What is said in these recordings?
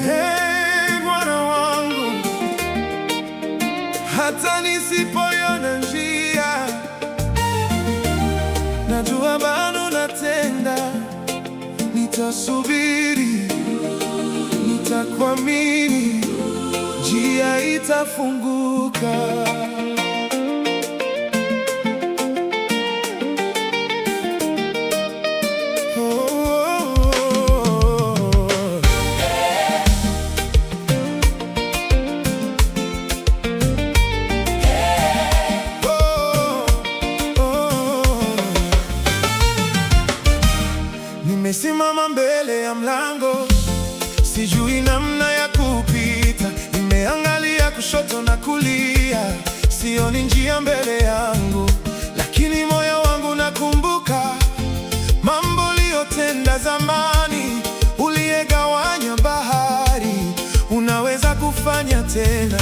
Hey, Bwana wangu, hata nisipoiona njia, najua bado natenda. Nitasubiri, nitakuamini, njia itafunguka. Nimesimama mbele ya mlango, sijui namna ya kupita. Nimeangalia kushoto na kulia, sioni njia mbele yangu, lakini moyo wangu nakumbuka mambo uliyotenda zamani. Uliyegawanya bahari, unaweza kufanya tena.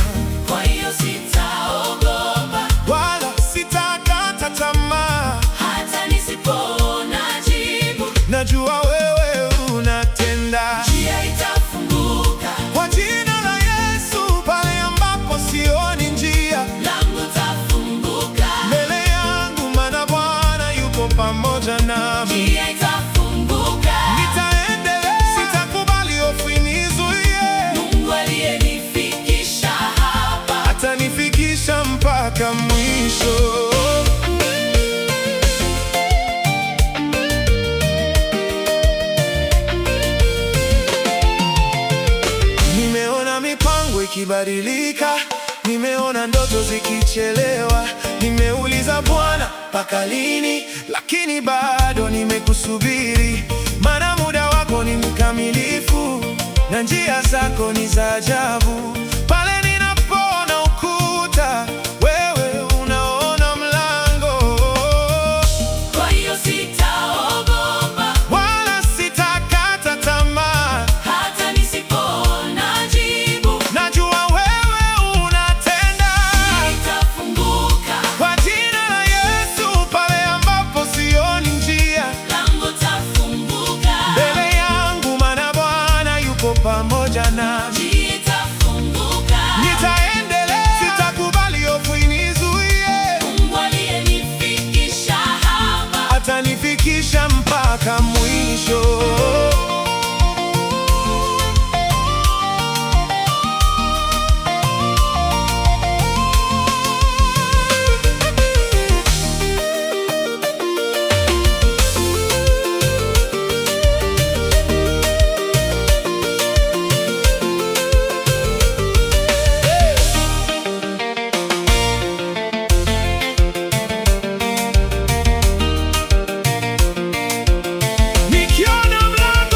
Kwa hiyo sitaogopa, wala sitakata tamaa, hata nisipoona jibu. najua wewe unatenda. Njia itafunguka Kwa jina la Yesu, pale ambapo sioni njia, lango tafunguka. mbele yangu, maana Bwana yupo pamoja nami. Njia itafunguka, Nitaendelea, sitakubali hofu inizuie. Mungu aliyenifikisha hapa Atanifikisha mpaka mwisho. Nimeona mipango ikibadilika, nimeona ndoto zikichelewa. Nimeuliza Bwana, mpaka lini? Lakini bado nimekusubiri, maana muda wako ni mkamilifu na njia zako ni za ajabu. Pale ninapoona ukuta, wewe unaona mlango. Kwa hiyo sitaogopa, Wala sitakata tamaa, hata nisipoona jibu. najua wewe unatenda. Itafunguka, Kwa jina la Yesu, pale ambapo sioni njia, lango tafunguka. mbele yangu, maana Bwana yupo pamoja nami. Njia itafunguka, Nitaendelea, sitakubali hofu inizuie. Mungu aliyenifikisha hapa Atanifikisha mpaka mwisho. Nikiona mlango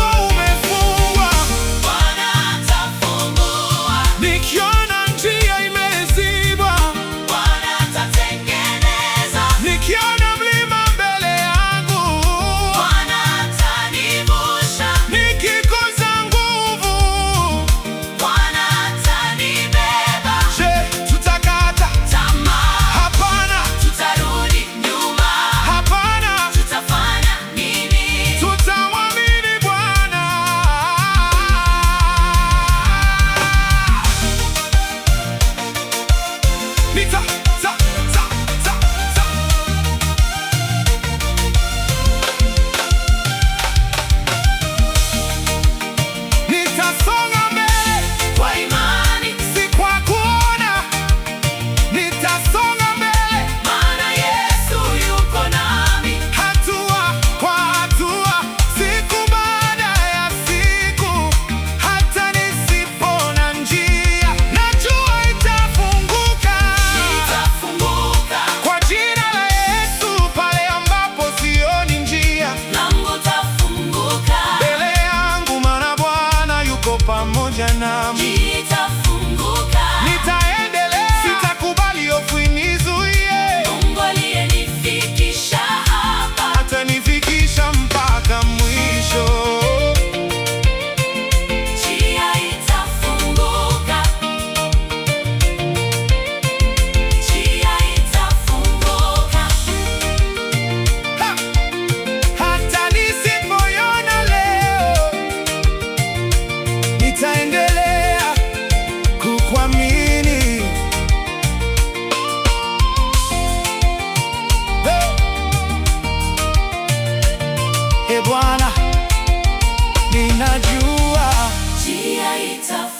Bwana, ninajua njia itafunguka.